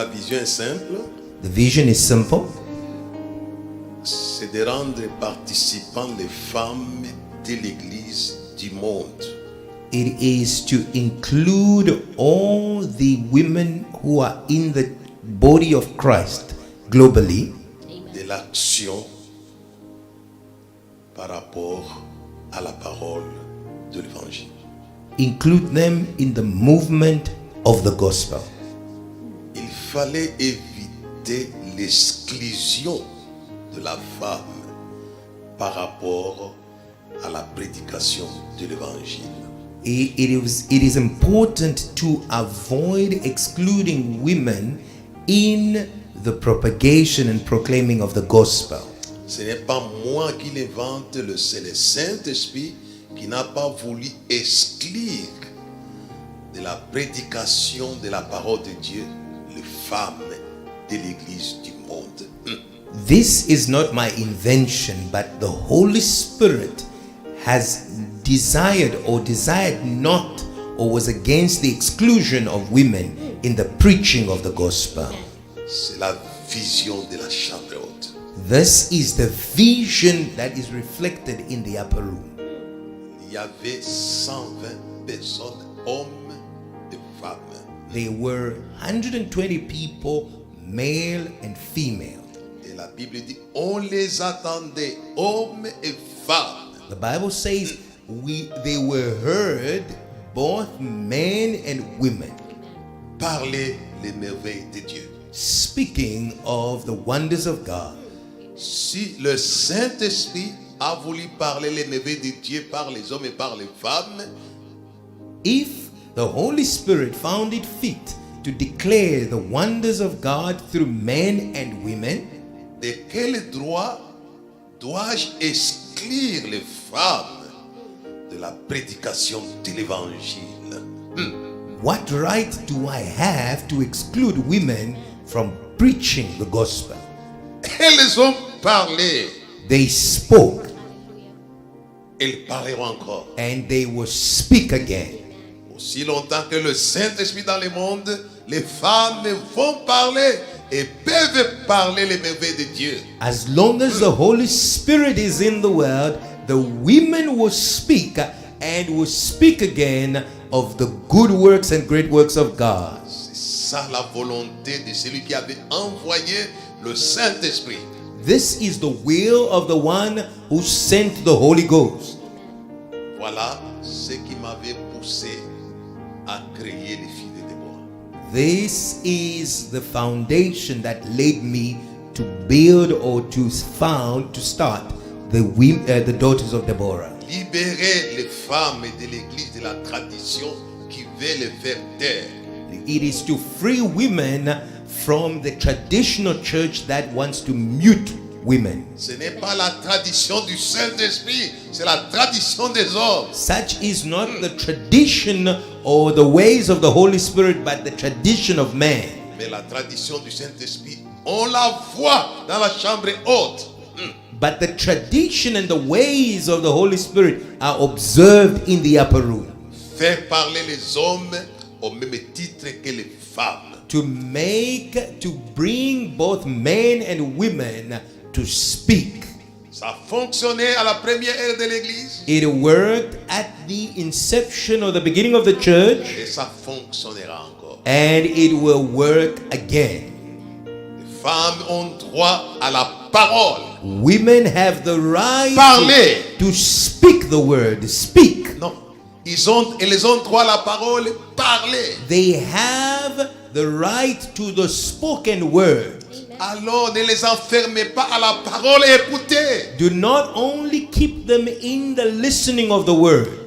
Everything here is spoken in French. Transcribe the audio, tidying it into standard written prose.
La vision est simple. The vision is simple. C'est de rendre participants les femmes de l'Église du monde. It is to include all the women who are in the body of Christ globally De l'action par rapport à la parole de l'Évangile. include them in the movement of the gospel. Il fallait éviter l'exclusion de la femme par rapport à la prédication de l'Évangile. It is important to avoid excluding women in the propagation and proclaiming of the gospel. Ce n'est pas moi qui l'invente, c'est le Saint-Esprit qui n'a pas voulu exclure de la prédication de la parole de Dieu les femmes de l'Église du monde. This is not my invention, but the Holy Spirit has desired not or was against the exclusion of women in the preaching of the gospel. C'est la vision de la chambre haute. This is the vision that is reflected in the upper room. Il y avait 120 personnes, hommes et femmes. There were 120 people, male and female. Et la Bible dit, on les attendait, hommes et femmes. The Bible says they were heard, both men and women, Parler les merveilles de Dieu. speaking of the wonders of God. Si le Saint-Esprit a voulu parler les merveilles de Dieu par les hommes et par les femmes, If the Holy Spirit found it fit to declare the wonders of God through men and women, de quel droit dois-je exclure les femmes de la prédication de l'Évangile? what right do I have to exclude women from preaching the gospel? Elles ont parlé, They spoke elles parleront encore. and they will speak again. Aussi longtemps que le Saint-Esprit dans le monde, les femmes vont parler et peuvent parler les merveilles de Dieu. As long as the Holy Spirit is in the world, the women will speak and will speak again of the good works and great works of God. C'est ça la volonté de celui qui avait envoyé le Saint-Esprit. This is the will of the one who sent the Holy Ghost. Voilà ce qui m'avait poussé à créer les filles de Deborah. This is the foundation that led me to build or to start the daughters of Deborah. Libérer les femmes de l'église de la tradition qui veut les faire taire. It is to free women from the traditional church that wants to mute women. Ce n'est pas la tradition du Saint-Esprit, c'est la tradition des hommes. Such is not the tradition or the ways of the Holy Spirit, but the tradition of man. Mais la tradition du Saint-Esprit, on la voit dans la chambre haute. But the tradition and the ways of the Holy Spirit are observed in the upper room. Faire parler les hommes au même titre que les femmes. To bring both men and women to speak. Ça a fonctionné à la première ère de l'église. It worked at the inception or the beginning of the church, Et ça fonctionnera encore. and it will work again. Les femmes ont droit à la parole. Women have the right Parler. to speak the word. Speak. Non. Elles ont droit à la parole. Parler. They have the right to the spoken word. Alors ne les enfermez pas à la parole et écoutez. Do not only keep them in the listening of the word.